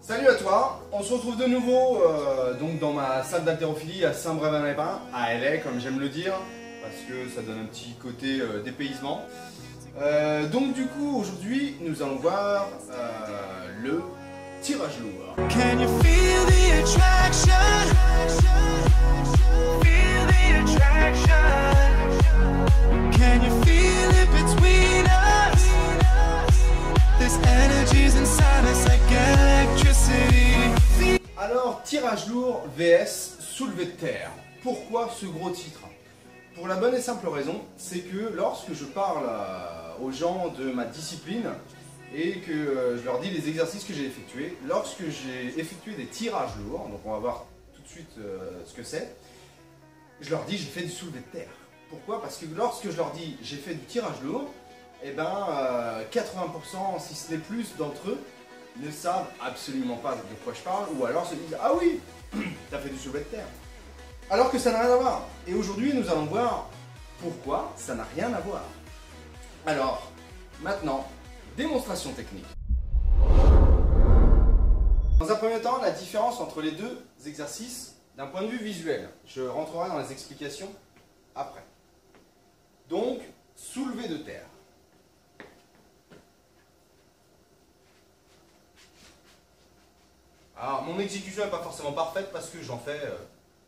Salut à toi, on se retrouve de nouveau donc dans ma salle d'haltérophilie à Saint-Brévin-les-Pins, à LA comme j'aime le dire, parce que ça donne un petit côté dépaysement. Donc du coup aujourd'hui nous allons voir le tirage lourd. Can you feel the attraction? Feel the attraction. Can you feel it between us? This energy's inside us like electricity. Alors, tirage lourd vs soulevé de terre. Pourquoi ce gros titre? Pour la bonne et simple raison, c'est que lorsque je parle aux gens de ma discipline et que je leur dis les exercices que j'ai effectués, lorsque j'ai effectué des tirages lourds, donc on va voir tout de suite ce que c'est, je leur dis j'ai fait du soulevé de terre. Pourquoi? Parce que lorsque je leur dis j'ai fait du tirage lourd, eh ben 80% si ce n'est plus d'entre eux ne savent absolument pas de quoi je parle, ou alors se disent ah oui, t'as fait du soulevé de terre. Alors que ça n'a rien à voir. Et aujourd'hui nous allons voir pourquoi ça n'a rien à voir. Alors, maintenant, démonstration technique. Dans un premier temps, la différence entre les deux exercices d'un point de vue visuel. Je rentrerai dans les explications après. Donc, soulevé de terre. Alors, mon exécution n'est pas forcément parfaite parce que j'en fais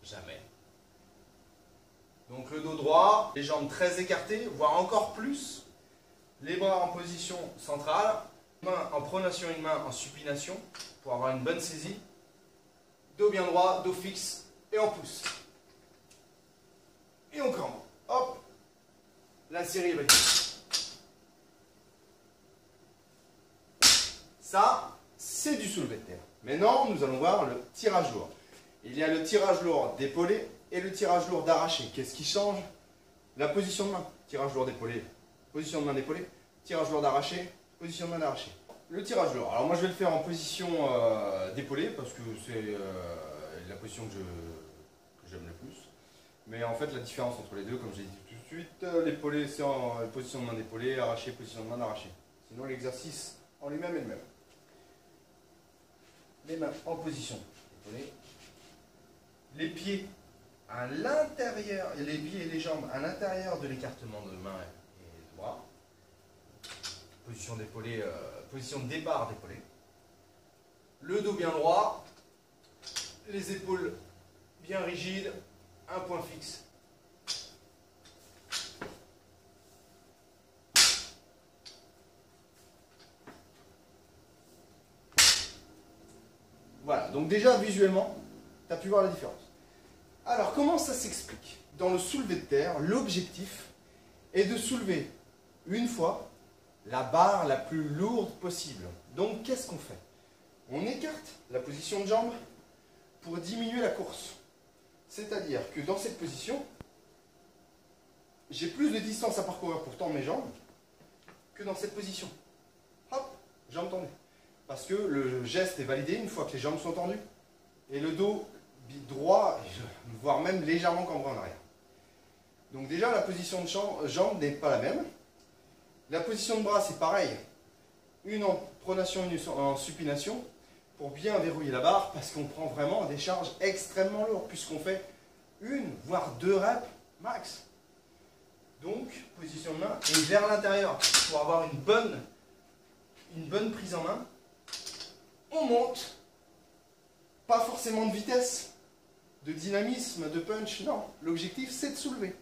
jamais. Donc le dos droit, les jambes très écartées, voire encore plus. Les bras en position centrale, main en pronation, une main en supination pour avoir une bonne saisie. Dos bien droit, dos fixe et on pousse. Et on cambre. Hop, la série est brisée. Ça, c'est du soulevé de terre. Maintenant, nous allons voir le tirage lourd. Il y a le tirage lourd d'épaulé et le tirage lourd d'arraché. Qu'est-ce qui change? La position de main. Tirage lourd d'épaulé, position de main d'épaulé. Tirage lourd d'arraché, position de main d'arraché. Le tirage lourd. Alors moi je vais le faire en position d'épaulé parce que c'est la position que j'aime le plus. Mais en fait la différence entre les deux, comme j'ai dit tout de suite, l'épaulé c'est en position de main d'épaulé, arraché, position de main d'arraché. Sinon l'exercice en lui-même est le même. Les mains en position d'épaulé. Les pieds à l'intérieur, les pieds et les jambes à l'intérieur de l'écartement de main et de bras. Position d'épaulé, position de départ d'épaulé. Le dos bien droit, les épaules bien rigides, un point fixe. Voilà, donc déjà visuellement, tu as pu voir la différence. Alors comment ça s'explique? Dans le soulevé de terre, l'objectif est de soulever une fois la barre la plus lourde possible. Donc qu'est-ce qu'on fait? On écarte la position de jambe pour diminuer la course. C'est-à-dire que dans cette position, j'ai plus de distance à parcourir pour tendre mes jambes que dans cette position. Hop, jambes tendues. Parce que le geste est validé une fois que les jambes sont tendues et le dos droit, voire même légèrement cambré en arrière. Donc déjà la position de jambe n'est pas la même. La position de bras c'est pareil. Une en pronation, une en supination pour bien verrouiller la barre parce qu'on prend vraiment des charges extrêmement lourdes puisqu'on fait une voire deux reps max. Donc position de main et vers l'intérieur pour avoir une bonne prise en main. On monte, pas forcément de vitesse, de dynamisme, de punch, non. L'objectif c'est de soulever,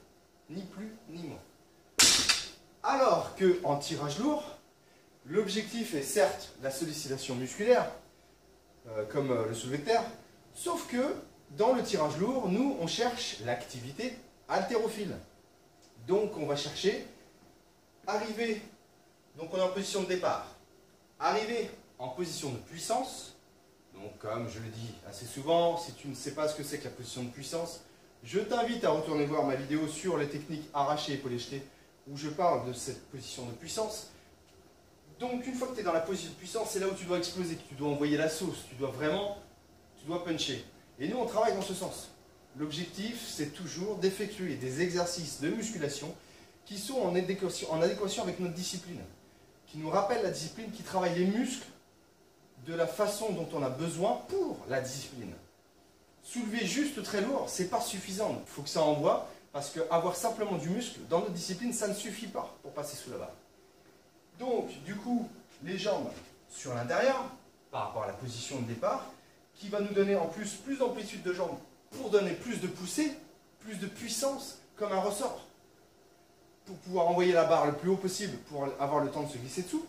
ni plus ni moins. Alors que en tirage lourd, l'objectif est certes la sollicitation musculaire, comme le soulevé de terre, sauf que dans le tirage lourd, nous on cherche l'activité haltérophile. Donc on va chercher, arriver, donc on est en position de départ, arriver en position de puissance. Donc comme je le dis assez souvent, si tu ne sais pas ce que c'est que la position de puissance, je t'invite à retourner voir ma vidéo sur les techniques arrachées et épaulé jeté où je parle de cette position de puissance. Donc une fois que tu es dans la position de puissance, c'est là où tu dois exploser, que tu dois envoyer la sauce, tu dois puncher. Et nous on travaille dans ce sens. L'objectif c'est toujours d'effectuer des exercices de musculation qui sont en adéquation avec notre discipline, qui nous rappellent la discipline, qui travaille les muscles de la façon dont on a besoin pour la discipline. Soulever juste très lourd, c'est pas suffisant. Il faut que ça envoie, parce qu'avoir simplement du muscle dans notre discipline, ça ne suffit pas pour passer sous la barre. Donc, du coup, les jambes sur l'intérieur, par rapport à la position de départ, qui va nous donner en plus d'amplitude de jambes pour donner plus de poussée, plus de puissance, comme un ressort, pour pouvoir envoyer la barre le plus haut possible, pour avoir le temps de se glisser dessous.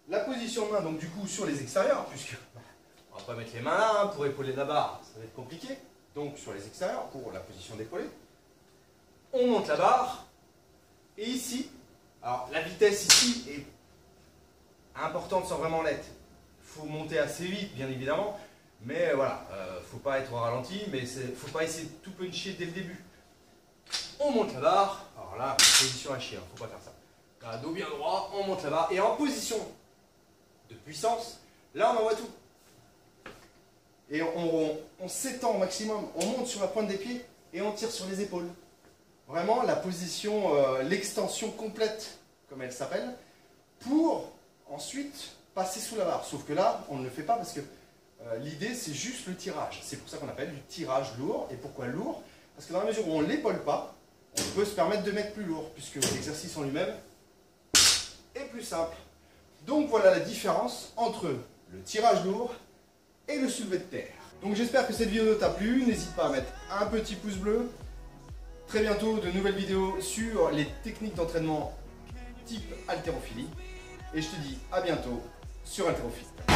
La position de main, donc du coup, sur les extérieurs, puisque on ne va pas mettre les mains là pour épauler la barre, ça va être compliqué. Donc sur les extérieurs, pour la position d'épaulé, on monte la barre, et ici, alors la vitesse ici est importante sans vraiment l'être. Il faut monter assez vite, bien évidemment, mais voilà, faut pas être au ralenti, mais faut pas essayer de tout puncher dès le début. On monte la barre, alors là, position à chier, hein, faut pas faire ça. Là, dos bien droit, on monte la barre, et en position de puissance, là on envoie tout. Et on s'étend au maximum, on monte sur la pointe des pieds, et on tire sur les épaules. Vraiment la position, l'extension complète, comme elle s'appelle, pour ensuite passer sous la barre. Sauf que là, on ne le fait pas parce que l'idée, c'est juste le tirage. C'est pour ça qu'on appelle du tirage lourd. Et pourquoi lourd? Parce que dans la mesure où on ne l'épaule pas, on peut se permettre de mettre plus lourd, puisque l'exercice en lui-même est plus simple. Donc voilà la différence entre le tirage lourd et le soulevé de terre. Donc j'espère que cette vidéo t'a plu. N'hésite pas à mettre un petit pouce bleu. Très bientôt, de nouvelles vidéos sur les techniques d'entraînement type haltérophilie. Et je te dis à bientôt sur Haltérophilie.